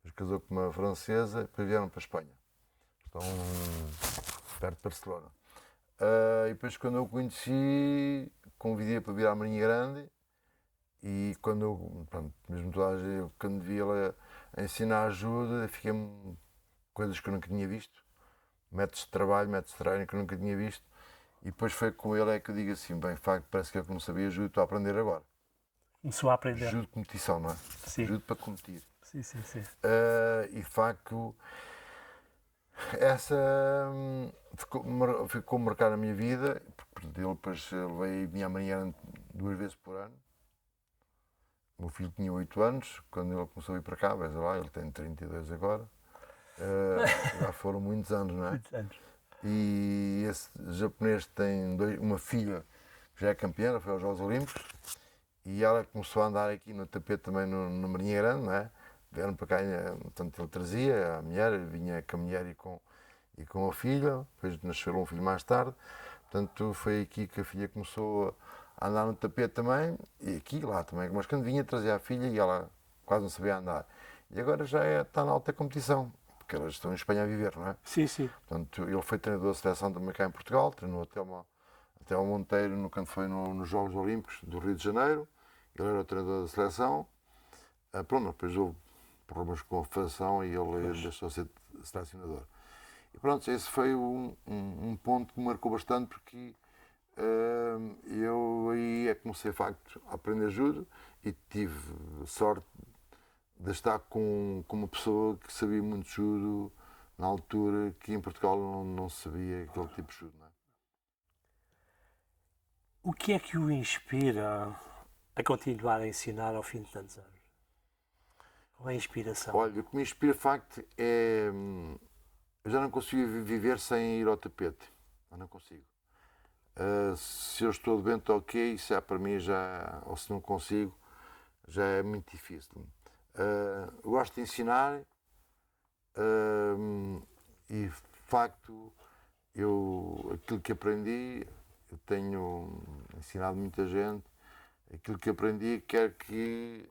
depois casou com uma francesa, depois vieram para a Espanha. Estão perto de Barcelona. E depois, quando eu o conheci, convidei para vir à Marinha Grande e quando eu, pronto, mesmo toda a gente, quando vi ele a ensinar ajuda, fiquei-me coisas que eu nunca tinha visto, métodos de trabalho, métodos de treino que eu nunca tinha visto. E depois foi com ele que eu digo assim, bem, de facto, parece que eu não sabia judo, estou a aprender agora. Começou a aprender. Judo de competição, não é? Sim. Judo para competir. Sim. E de facto, essa ficou marcada na minha vida, porque ele depois vinha a Marinha 2 vezes por ano. O meu filho tinha 8 anos, quando ele começou a ir para cá, veja lá, ele tem 32 agora. Já foram muitos anos, não é? Muitos anos. E esse japonês tem uma filha que já é campeã, foi aos Jogos Olímpicos, e ela começou a andar aqui no tapete também no Marinha Grande, não é? Vieram para cá, portanto ele trazia a mulher, vinha com a mulher e com a filha, depois nasceu um filho mais tarde, portanto foi aqui que a filha começou a andar no tapete também, e aqui lá também, mas quando vinha trazia a filha e ela quase não sabia andar. E agora já está na alta competição, porque elas estão em Espanha a viver, não é? Sim. Portanto, ele foi treinador da seleção também cá em Portugal, treinou até ao Monteiro, quando foi nos Jogos Olímpicos do Rio de Janeiro, ele era o treinador da seleção, pronto, depois houve problemas com a federação e ele deixou de ser selecionador. E pronto, esse foi um ponto que me marcou bastante, porque eu aí comecei, de facto, a aprender judo e tive sorte de estar com uma pessoa que sabia muito judo na altura que em Portugal não se sabia aquele tipo de judo, não é? O que é que o inspira a continuar a ensinar ao fim de tantos anos? Qual é a inspiração? Olha, o que me inspira, de facto, é... Eu já não consigo viver sem ir ao tapete. Eu não consigo. Se eu estou doente, ok, isso é para mim já... Ou se não consigo, já é muito difícil. Eu gosto de ensinar e, de facto, aquilo que aprendi, eu tenho ensinado muita gente aquilo que aprendi, quero que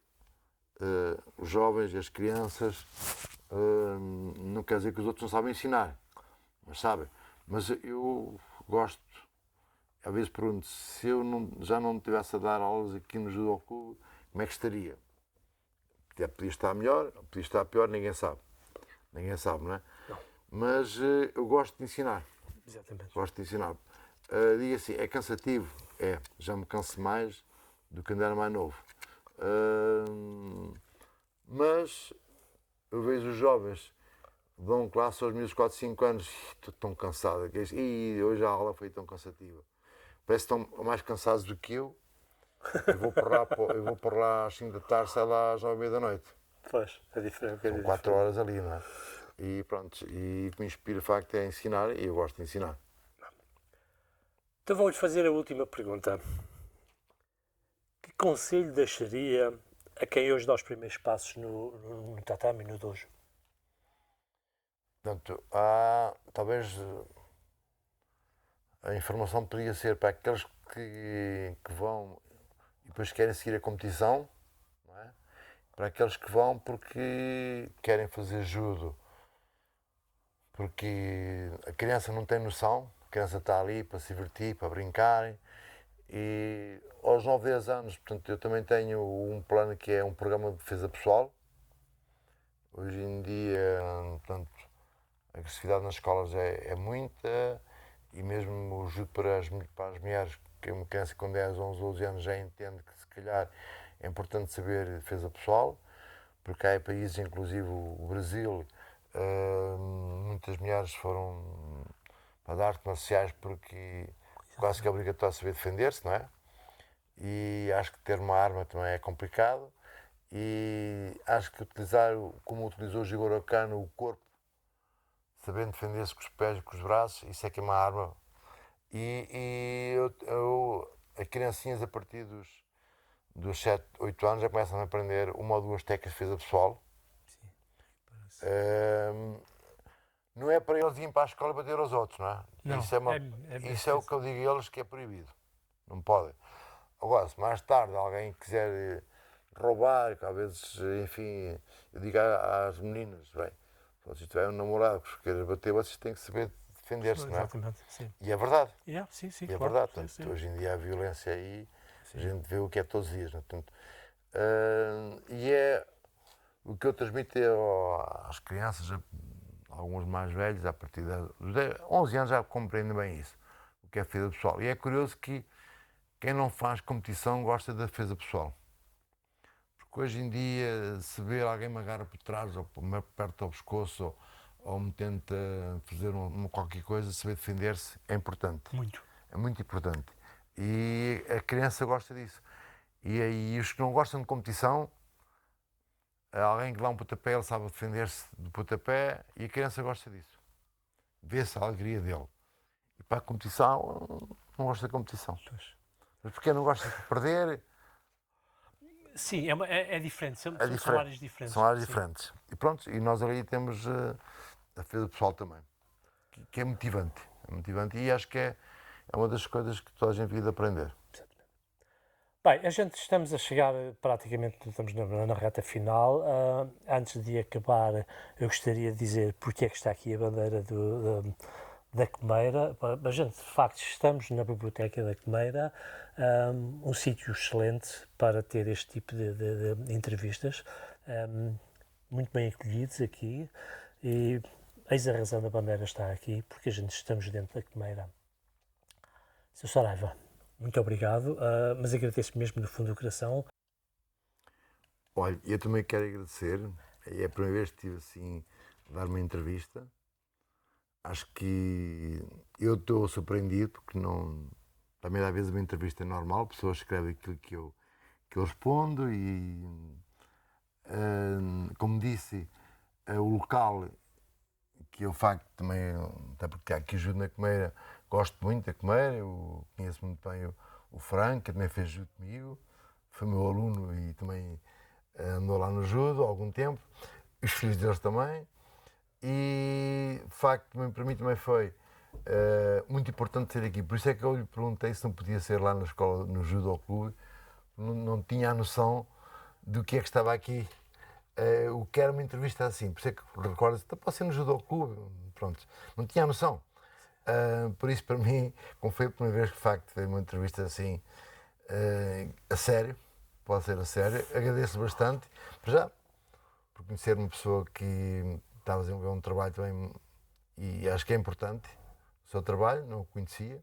os jovens e as crianças, não quer dizer que os outros não sabem ensinar, mas sabem. Mas eu gosto, às vezes pergunto, se eu já não tivesse a dar aulas aqui no Judo Clube, como é que estaria? Podia estar melhor, podia estar pior, ninguém sabe. Ninguém sabe, não é? Não. Mas eu gosto de ensinar. Exatamente. Gosto de ensinar. Digo assim, é cansativo? É. Já me canso mais do que andar mais novo. Mas eu vejo os jovens vão classe aos meus 4, 5 anos, estou tão cansado. E hoje a aula foi tão cansativa. Parece que estão mais cansados do que eu. Eu vou por lá às 5 da tarde, saio lá às 9h30 da noite. Pois, é diferente. São 4 horas ali, não é? E pronto, e o que me inspira de facto é ensinar, e eu gosto de ensinar. Então vou-lhe fazer a última pergunta. Que conselho deixaria a quem hoje dá os primeiros passos no tatame, no dojo? Portanto, talvez a informação poderia ser para aqueles que vão e depois querem seguir a competição, não é? Para aqueles que vão porque querem fazer judo, porque a criança não tem noção, a criança está ali para se divertir, para brincarem, e aos 9, 10 anos, portanto, eu também tenho um plano que é um programa de defesa pessoal. Hoje em dia, portanto, a agressividade nas escolas é muita, e mesmo o judo para as mulheres, que uma criança com 10, 11, 12 anos já entende que se calhar é importante saber defesa pessoal, porque há países, inclusive o Brasil, muitas mulheres foram para dar artes marciais porque quase que é obrigatório saber defender-se, não é? E acho que ter uma arma também é complicado, e acho que utilizar, como utilizou o Jigoro Kano, o corpo, sabendo defender-se com os pés e com os braços, isso é que é uma arma. E as criancinhas a partir dos 7, 8 anos já começam a aprender uma ou duas técnicas de defesa pessoal. Sim, não é para eles irem para a escola e bater aos outros, não é? Não, isso é o que eu digo a eles, que é proibido. Não podem. Agora, se mais tarde alguém quiser roubar, que às vezes, enfim, eu digo às meninas, bem, se vocês tiverem um namorado que vos queira bater, vocês têm que saber defender-se, não é? Exatamente, sim. E é verdade. Sim, E claro, é verdade. sim, Portanto, sim. hoje em dia a violência aí, a gente vê o que é todos os dias. Não é? Portanto, e é o que eu transmito às crianças, alguns mais velhos, a partir dos 11 anos já compreendem bem isso, o que é defesa pessoal. E é curioso que quem não faz competição gosta da defesa pessoal. Porque hoje em dia, se vê alguém me agarra por trás, ou me aperta ao pescoço, ou me tenta fazer qualquer coisa, saber defender-se é importante. Muito. É muito importante. E a criança gosta disso. E os que não gostam de competição, alguém que dá um pontapé, ele sabe defender-se do pontapé, e a criança gosta disso. Vê-se a alegria dele. E para a competição, não gosta de competição. Pois. Mas porque não gosta de perder? Sim, é diferente. São áreas diferentes. São áreas sim. diferentes. E pronto, e nós ali temos a defesa pessoal também, que é motivante. É motivante, e acho que é uma das coisas que toda a gente devia de aprender. Bem, a gente estamos a chegar praticamente, estamos na reta final. Antes de acabar, eu gostaria de dizer porque é que está aqui a bandeira da Quemeira. A gente, de facto, estamos na Biblioteca da Quemeira, um sítio excelente para ter este tipo de entrevistas, muito bem acolhidos aqui, e eis a razão da bandeira estar aqui, porque a gente estamos dentro da Quemeira. Sr. Saraiva, muito obrigado, mas agradeço mesmo do fundo do coração. Olha, eu também quero agradecer. É a primeira vez que estive assim a dar uma entrevista. Acho que eu estou surpreendido, porque não. Também às vezes uma entrevista é normal, pessoas escrevem aquilo que eu respondo, e como disse, o local que eu facto também, até porque aqui ajudo na Quemeira, gosto muito da Quemeira, eu conheço muito bem o Franco, que também fez judo comigo, foi meu aluno e também andou lá no judo há algum tempo, os filhos deles também, e de facto para mim também foi muito importante ser aqui. Por isso é que eu lhe perguntei se não podia ser lá na escola, no Judo ao Clube, não tinha a noção do que é que estava aqui. O que era uma entrevista assim, por isso é que recordo, pode ser no Judô Clube, pronto, não tinha a noção. Por isso, para mim, como foi a primeira vez que de facto foi uma entrevista assim, a sério, pode ser a sério, agradeço bastante, já, por conhecer uma pessoa que estava a desenvolver um trabalho também, e acho que é importante o seu trabalho, não o conhecia.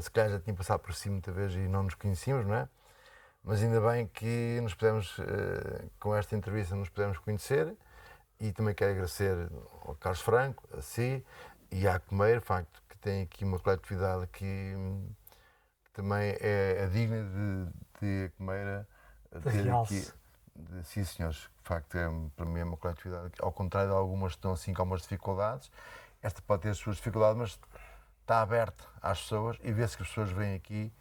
Se calhar já tinha passado por si muita vez e não nos conhecíamos, não é? Mas ainda bem que nos pudemos, com esta entrevista, nos pudemos conhecer, e também quero agradecer ao Carlos Franco, a si e à Comeira, de facto, que tem aqui uma coletividade que também é digna de a Comeira ter aqui. Sim, senhores, de facto, para mim é uma coletividade, ao contrário de algumas que estão assim com algumas dificuldades, esta pode ter as suas dificuldades, mas está aberta às pessoas e vê-se que as pessoas vêm aqui,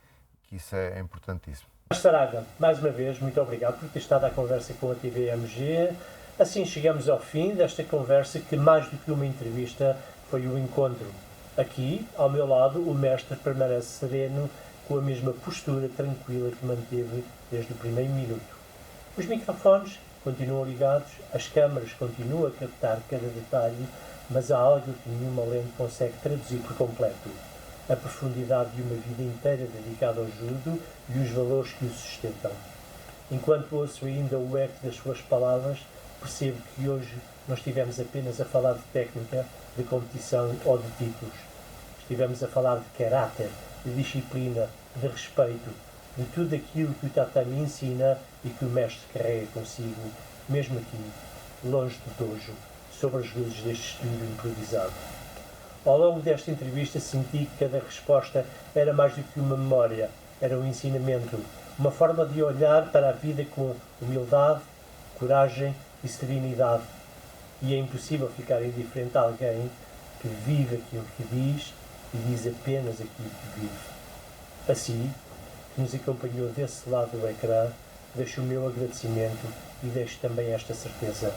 que isso é importantíssimo. Saraga, mais uma vez, muito obrigado por ter estado à conversa com a TVMG. Assim chegamos ao fim desta conversa que, mais do que uma entrevista, foi um encontro. Aqui, ao meu lado, o mestre permanece sereno, com a mesma postura tranquila que manteve desde o primeiro minuto. Os microfones continuam ligados, as câmaras continuam a captar cada detalhe, mas há algo que nenhuma lente consegue traduzir por completo. A profundidade de uma vida inteira dedicada ao judo e os valores que o sustentam. Enquanto ouço ainda o eco das suas palavras, percebo que hoje não estivemos apenas a falar de técnica, de competição ou de títulos. Estivemos a falar de caráter, de disciplina, de respeito, de tudo aquilo que o tatami ensina e que o mestre carrega consigo, mesmo aqui, longe do dojo, sobre as luzes deste estúdio improvisado. Ao longo desta entrevista senti que cada resposta era mais do que uma memória, era um ensinamento, uma forma de olhar para a vida com humildade, coragem e serenidade. E é impossível ficar indiferente a alguém que vive aquilo que diz e diz apenas aquilo que vive. Assim, que nos acompanhou desse lado do ecrã, deixo o meu agradecimento e deixo também esta certeza.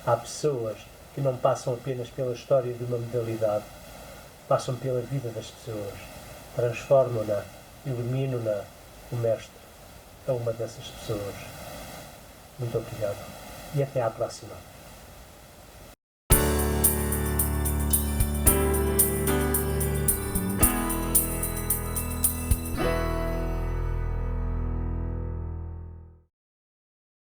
Há pessoas que não passam apenas pela história de uma modalidade, passam pela vida das pessoas, transformam-na, iluminam-na. O mestre é uma dessas pessoas. Muito obrigado e até à próxima.